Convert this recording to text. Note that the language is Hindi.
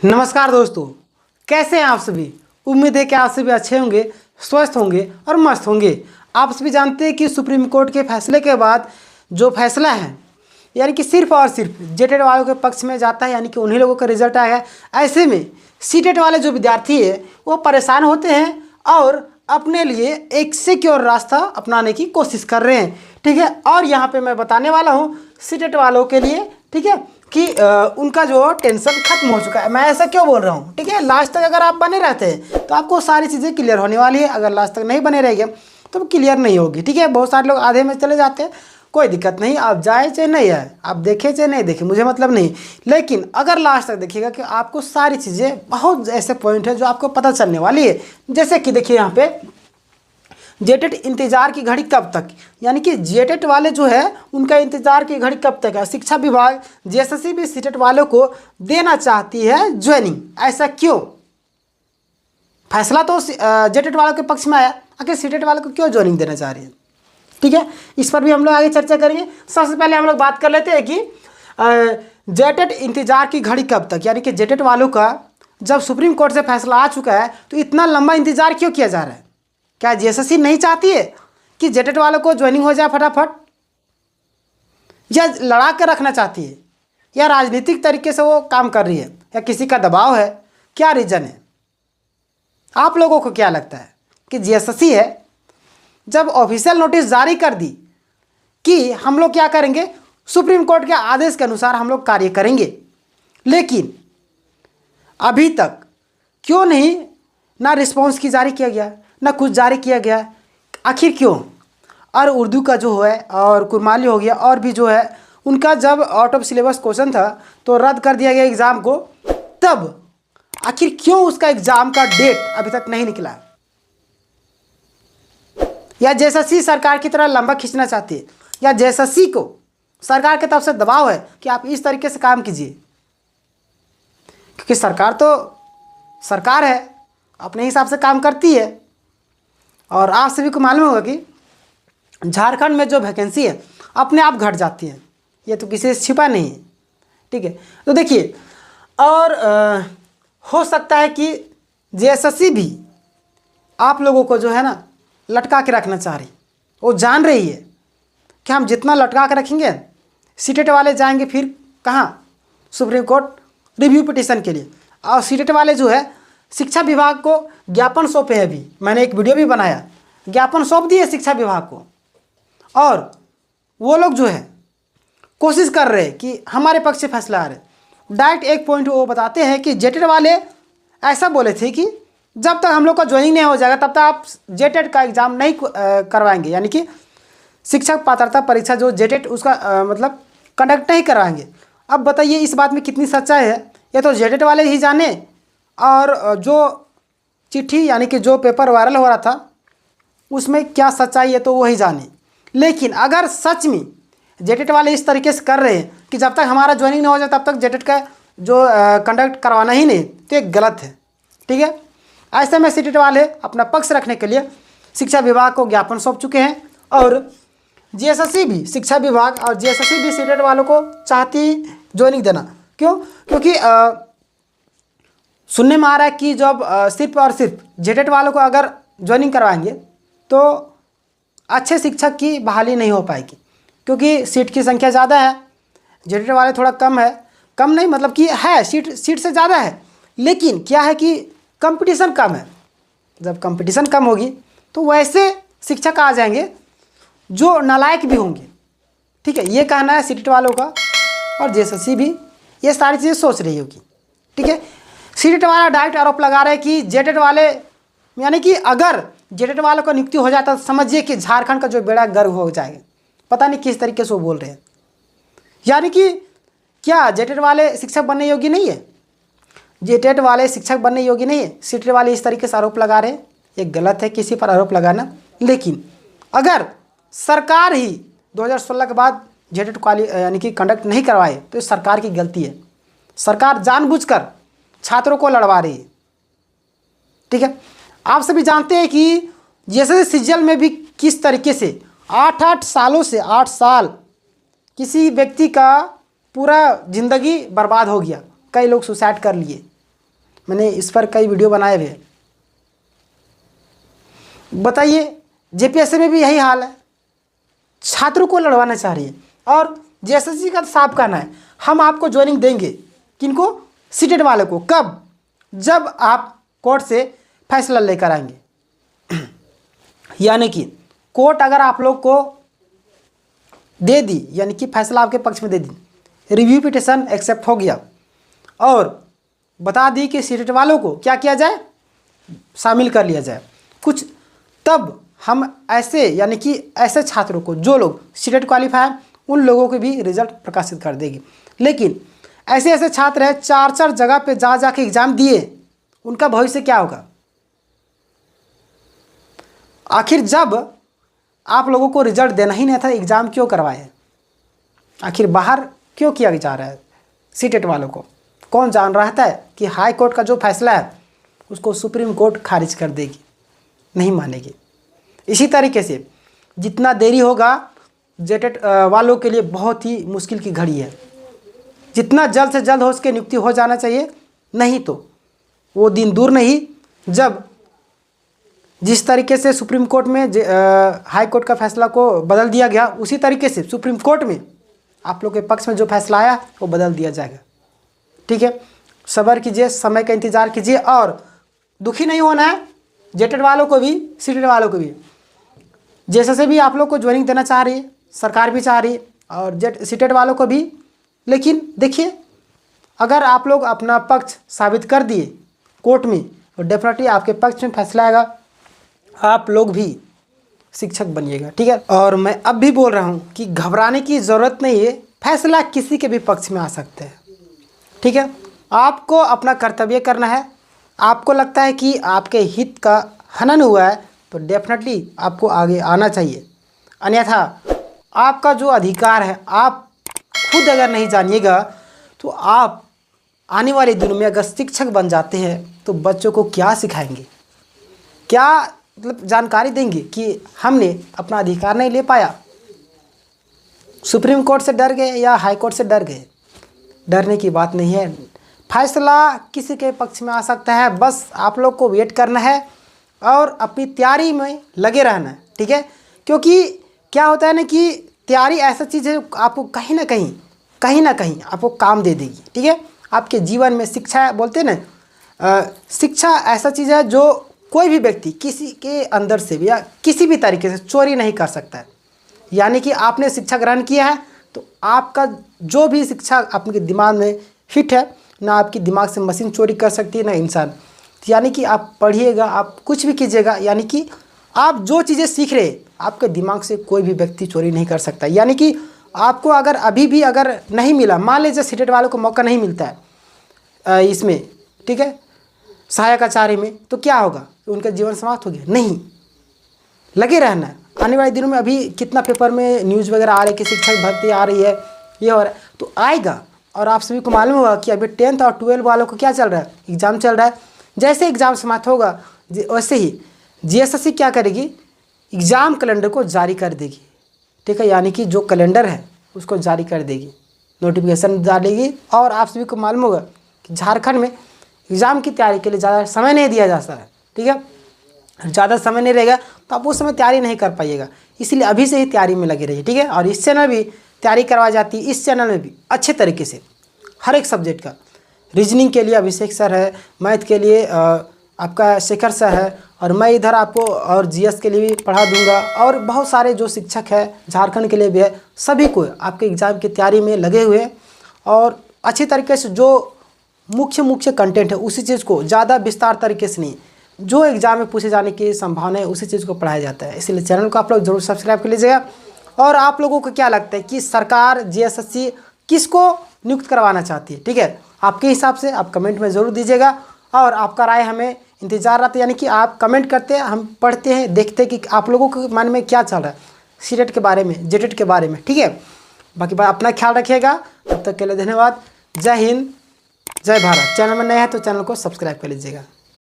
नमस्कार दोस्तों, कैसे हैं आप सभी। उम्मीद है कि आप सभी अच्छे होंगे, स्वस्थ होंगे और मस्त होंगे। आप सभी जानते हैं कि सुप्रीम कोर्ट के फैसले के बाद जो फैसला है यानी कि सिर्फ और सिर्फ जेटेड वालों के पक्ष में जाता है, यानी कि उन्हीं लोगों का रिजल्ट आया है। ऐसे में सीटेट वाले जो विद्यार्थी है वो परेशान होते हैं और अपने लिए एक सिक्योर रास्ता अपनाने की कोशिश कर रहे हैं। ठीक है, और यहाँ पे मैं बताने वाला हूँ सीटेट वालों के लिए, ठीक है, कि उनका जो टेंशन खत्म हो चुका है। मैं ऐसा क्यों बोल रहा हूँ, ठीक है। लास्ट तक अगर आप बने रहते हैं तो आपको सारी चीज़ें क्लियर होने वाली है। अगर लास्ट तक नहीं बने रहेंगे तो क्लियर नहीं होगी। ठीक है, बहुत सारे लोग आधे में चले जाते हैं, कोई दिक्कत नहीं, आप जाए चाहे नहीं आए, आप देखें चाहे नहीं देखें, मुझे मतलब नहीं। लेकिन अगर लास्ट तक देखिएगा कि आपको सारी चीज़ें, बहुत ऐसे पॉइंट है जो आपको पता चलने वाली है। जैसे कि देखिए यहाँ पे जेटेट इंतजार की घड़ी कब तक, यानी कि जेटेट वाले जो है उनका इंतजार की घड़ी कब तक है। शिक्षा विभाग जेएसएससी भी सीटेट वालों को देना चाहती है ज्वाइनिंग, ऐसा क्यों। फैसला तो जेटेट वालों के पक्ष में आया, आखिर सीटेट वालों को क्यों ज्वाइनिंग देना चाह रही है। ठीक है, इस पर भी हम लोग आगे चर्चा करेंगे। सबसे पहले हम लोग बात कर लेते हैं कि जेटेट इंतजार की घड़ी कब तक, यानी कि जेटेट वालों का जब सुप्रीम कोर्ट से फैसला आ चुका है तो इतना लंबा इंतजार क्यों किया जा रहा है। क्या जेएसएससी नहीं चाहती है कि जेटेट वालों को ज्वाइनिंग हो जाए फटाफट, या लड़ा कर रखना चाहती है, या राजनीतिक तरीके से वो काम कर रही है, या किसी का दबाव है, क्या रीज़न है। आप लोगों को क्या लगता है कि जेएसएससी है जब ऑफिशियल नोटिस जारी कर दी कि हम लोग क्या करेंगे, सुप्रीम कोर्ट के आदेश के अनुसार हम लोग कार्य करेंगे, लेकिन अभी तक क्यों नहीं ना रिस्पॉन्स की जारी किया गया, ना कुछ जारी किया गया, आखिर क्यों। और उर्दू का जो है और कुरमाली हो गया और भी जो है उनका जब आउट ऑफ सिलेबस क्वेश्चन था तो रद्द कर दिया गया एग्ज़ाम को, तब आखिर क्यों उसका एग्ज़ाम का डेट अभी तक नहीं निकला। या जेएसएससी सरकार की तरह लंबा खींचना चाहती है, या जेएसएससी को सरकार की तरफ से दबाव है कि आप इस तरीके से काम कीजिए, क्योंकि सरकार तो सरकार है, अपने हिसाब से काम करती है। और आप सभी को मालूम होगा कि झारखंड में जो वैकेंसी है अपने आप घट जाती है, ये तो किसी से छिपा नहीं है। ठीक है, तो देखिए, और हो सकता है कि जेएसएससी भी आप लोगों को जो है ना लटका के रखना चाह रही, वो जान रही है कि हम जितना लटका के रखेंगे सीटेट वाले जाएंगे फिर कहाँ, सुप्रीम कोर्ट रिव्यू पिटीशन के लिए। और सीटेट वाले जो है शिक्षा विभाग को ज्ञापन सौंपे हैं, अभी मैंने एक वीडियो भी बनाया, ज्ञापन सौंप दिए शिक्षा विभाग को, और वो लोग जो है कोशिश कर रहे हैं कि हमारे पक्ष से फैसला आ रहे। डायरेक्ट एक पॉइंट वो बताते हैं कि जेटेट वाले ऐसा बोले थे कि जब तक हम लोग का ज्वाइनिंग नहीं हो जाएगा तब तक आप जेटेट का एग्ज़ाम नहीं करवाएंगे, यानी कि शिक्षक पात्रता परीक्षा जो जेटेट उसका मतलब कंडक्ट नहीं करवाएंगे। अब बताइए इस बात में कितनी सच्चाई है, ये तो जेटेट वाले ही जाने, और जो चिट्ठी यानी कि जो पेपर वायरल हो रहा था उसमें क्या सच्चाई है तो वही जाने। लेकिन अगर सच में जेटेट वाले इस तरीके से कर रहे हैं कि जब तक हमारा ज्वाइनिंग नहीं हो जाए तब तक जेटेट का जो कंडक्ट करवाना ही नहीं, तो ये गलत है। ठीक है, ऐसे में सीटेट वाले अपना पक्ष रखने के लिए शिक्षा विभाग को ज्ञापन सौंप चुके हैं, और जेएसएससी भी, शिक्षा विभाग और जेएसएससी भी सीटेट वालों को चाहती ज्वाइनिंग देना। क्यों, क्योंकि सुनने में आ रहा है कि जब सिर्फ और सिर्फ जेटेट वालों को अगर ज्वाइनिंग करवाएंगे तो अच्छे शिक्षक की बहाली नहीं हो पाएगी, क्योंकि सीट की संख्या ज़्यादा है, जेटेट वाले थोड़ा कम है, कम नहीं मतलब कि है, सीट से ज़्यादा है, लेकिन क्या है कि कंपटीशन कम है। जब कंपटीशन कम होगी तो वैसे शिक्षक आ जाएंगे जो नालायक भी होंगे। ठीक है, ये कहना है सीटेट वालों का, और जेएसएससी भी ये सारी चीज़ें सोच रही होगी। ठीक है, सीटेट वाला डायरेक्ट आरोप लगा रहे हैं कि जेटेट वाले, यानी कि अगर जेटेट वालों का नियुक्ति हो जाता तो समझिए कि झारखंड का जो बेड़ा गर्क हो जाएगा। पता नहीं किस तरीके से वो बोल रहे हैं, यानी कि क्या जेटेट वाले शिक्षक बनने योग्य नहीं है, जेटेट वाले शिक्षक बनने योग्य नहीं है। सीटेट वाले इस तरीके से आरोप लगा रहे हैं, ये गलत है किसी पर आरोप लगाना। लेकिन अगर सरकार ही 2016 के बाद जेटेट यानी कि कंडक्ट नहीं करवाए तो ये सरकार की गलती है, सरकार जानबूझकर छात्रों को लड़वा रही है। ठीक है, आप सभी जानते हैं कि जैसे सीजीएल में भी किस तरीके से 8 सालों से 8 साल किसी व्यक्ति का पूरा ज़िंदगी बर्बाद हो गया, कई लोग सुसाइड कर लिए। मैंने इस पर कई वीडियो बनाए हुए हैं। बताइए, जेपीएससी में भी यही हाल है, छात्रों को लड़वाना चाह रही है। और जेएसएससी का साफ कहना है हम आपको ज्वाइनिंग देंगे, किनको? सीटेट वाले को। कब? जब आप कोर्ट से फैसला लेकर आएंगे। यानी कि कोर्ट अगर आप लोग को दे दी, यानी कि फैसला आपके पक्ष में दे दी, रिव्यू पिटिशन एक्सेप्ट हो गया और बता दी कि सीटेट वालों को क्या किया जाए, शामिल कर लिया जाए कुछ, तब हम ऐसे यानी कि ऐसे छात्रों को जो लोग सीटेट क्वालिफाई हैं उन लोगों के भी रिजल्ट प्रकाशित कर देगी। लेकिन ऐसे ऐसे छात्र हैं 4-4 जगह पे जा के एग्ज़ाम दिए, उनका भविष्य क्या होगा? आखिर जब आप लोगों को रिजल्ट देना ही नहीं था, एग्ज़ाम क्यों करवाए? आखिर बाहर क्यों किया जा रहा है सीटेट वालों को? कौन जान रहा है कि हाई कोर्ट का जो फैसला है उसको सुप्रीम कोर्ट खारिज कर देगी, नहीं मानेगी। इसी तरीके से जितना देरी होगा जेटेट वालों के लिए बहुत ही मुश्किल की घड़ी है। जितना जल्द से जल्द हो उसके नियुक्ति हो जाना चाहिए, नहीं तो वो दिन दूर नहीं जब जिस तरीके से सुप्रीम कोर्ट में हाई कोर्ट का फैसला को बदल दिया गया, उसी तरीके से सुप्रीम कोर्ट में आप लोग के पक्ष में जो फैसला आया वो बदल दिया जाएगा। ठीक है, सब्र कीजिए, समय का इंतज़ार कीजिए और दुखी नहीं होना है। जेटेट वालों को भी, सीटेट वालों को भी, जैसे से भी आप लोग को ज्वाइनिंग देना चाह रही है, सरकार भी चाह रही है और सीटेट वालों को भी। लेकिन देखिए, अगर आप लोग अपना पक्ष साबित कर दिए कोर्ट में तो डेफिनेटली आपके पक्ष में फैसला आएगा, आप लोग भी शिक्षक बनिएगा। ठीक है, और मैं अब भी बोल रहा हूँ कि घबराने की ज़रूरत नहीं है, फैसला किसी के भी पक्ष में आ सकता है। ठीक है, आपको अपना कर्तव्य करना है। आपको लगता है कि आपके हित का हनन हुआ है तो डेफिनेटली आपको आगे आना चाहिए, अन्यथा आपका जो अधिकार है आप खुद अगर नहीं जानिएगा तो आप आने वाले दिनों में अगर शिक्षक बन जाते हैं तो बच्चों को क्या सिखाएंगे, क्या मतलब जानकारी देंगे कि हमने अपना अधिकार नहीं ले पाया? सुप्रीम कोर्ट से डर गए या हाई कोर्ट से डर गए? डरने की बात नहीं है, फैसला किसी के पक्ष में आ सकता है। बस आप लोग को वेट करना है और अपनी तैयारी में लगे रहना है। ठीक है, क्योंकि क्या होता है ना कि तैयारी ऐसा चीज़ है आपको कहीं ना कहीं आपको काम दे देगी। ठीक है, आपके जीवन में शिक्षा बोलते हैं ना, शिक्षा ऐसा चीज़ है जो कोई भी व्यक्ति किसी के अंदर से भी या किसी भी तरीके से चोरी नहीं कर सकता है। यानी कि आपने शिक्षा ग्रहण किया है तो आपका जो भी शिक्षा आपके दिमाग में फिट है, ना आपकी दिमाग से मशीन चोरी कर सकती है ना इंसान। यानी कि आप पढ़िएगा, आप कुछ भी कीजिएगा, यानी कि आप जो चीज़ें सीख रहे आपके दिमाग से कोई भी व्यक्ति चोरी नहीं कर सकता। यानी कि आपको अगर अभी भी अगर नहीं मिला, मान लीजिए सीटेट वालों को मौका नहीं मिलता है इसमें, ठीक है, सहायक आचार्य में, तो क्या होगा? उनका जीवन समाप्त हो गया? नहीं, लगे रहना है। आने वाले दिनों में अभी कितना पेपर में न्यूज़ वगैरह आ रही है कि शिक्षक भर्ती आ रही है, ये हो रहा है, तो आएगा। और आप सभी को मालूम होगा कि अभी 10th और 12 वालों को क्या चल रहा है, एग्ज़ाम चल रहा है। जैसे एग्ज़ाम समाप्त होगा वैसे ही जीएसएससी क्या करेगी, एग्ज़ाम कैलेंडर को जारी कर देगी। ठीक है, यानी कि जो कैलेंडर है उसको जारी कर देगी, नोटिफिकेशन डालेगी। और आप सभी को मालूम होगा कि झारखंड में एग्ज़ाम की तैयारी के लिए ज़्यादा समय नहीं दिया जाता है। ठीक है, ज़्यादा समय नहीं रहेगा तो आप उस समय तैयारी नहीं कर पाइएगा, इसलिए अभी से ही तैयारी में लगे रहिए। ठीक है, और इस चैनल भी तैयारी करवाई जाती है, इस चैनल में भी अच्छे तरीके से हर एक सब्जेक्ट का, रीजनिंग के लिए अभिषेक सर है, मैथ के लिए आपका शेखर सर है, और मैं इधर आपको और जीएस के लिए भी पढ़ा दूंगा। और बहुत सारे जो शिक्षक हैं झारखंड के लिए भी है, सभी को आपके एग्ज़ाम की तैयारी में लगे हुए हैं और अच्छी तरीके से जो मुख्य कंटेंट है उसी चीज़ को ज़्यादा विस्तार तरीके से नहीं, जो एग्ज़ाम में पूछे जाने की संभावना है उसी चीज़ को पढ़ाया जाता है। इसलिए चैनल को आप लोग ज़रूर सब्सक्राइब कर लीजिएगा। और आप लोगों को क्या लगता है कि सरकार जीएसएससी किसको नियुक्त करवाना चाहती है? ठीक है, आपके हिसाब से आप कमेंट में ज़रूर दीजिएगा और आपका राय हमें इंतज़ार रहता है। यानी कि आप कमेंट करते हैं, हम पढ़ते हैं, देखते हैं कि आप लोगों के मन में क्या चल रहा है सीटेट के बारे में, जेटेट के बारे में। ठीक है, बाकी बात अपना ख्याल रखिएगा। तब तक के लिए धन्यवाद। जय हिंद, जय भारत। चैनल में नया है तो चैनल को सब्सक्राइब कर लीजिएगा।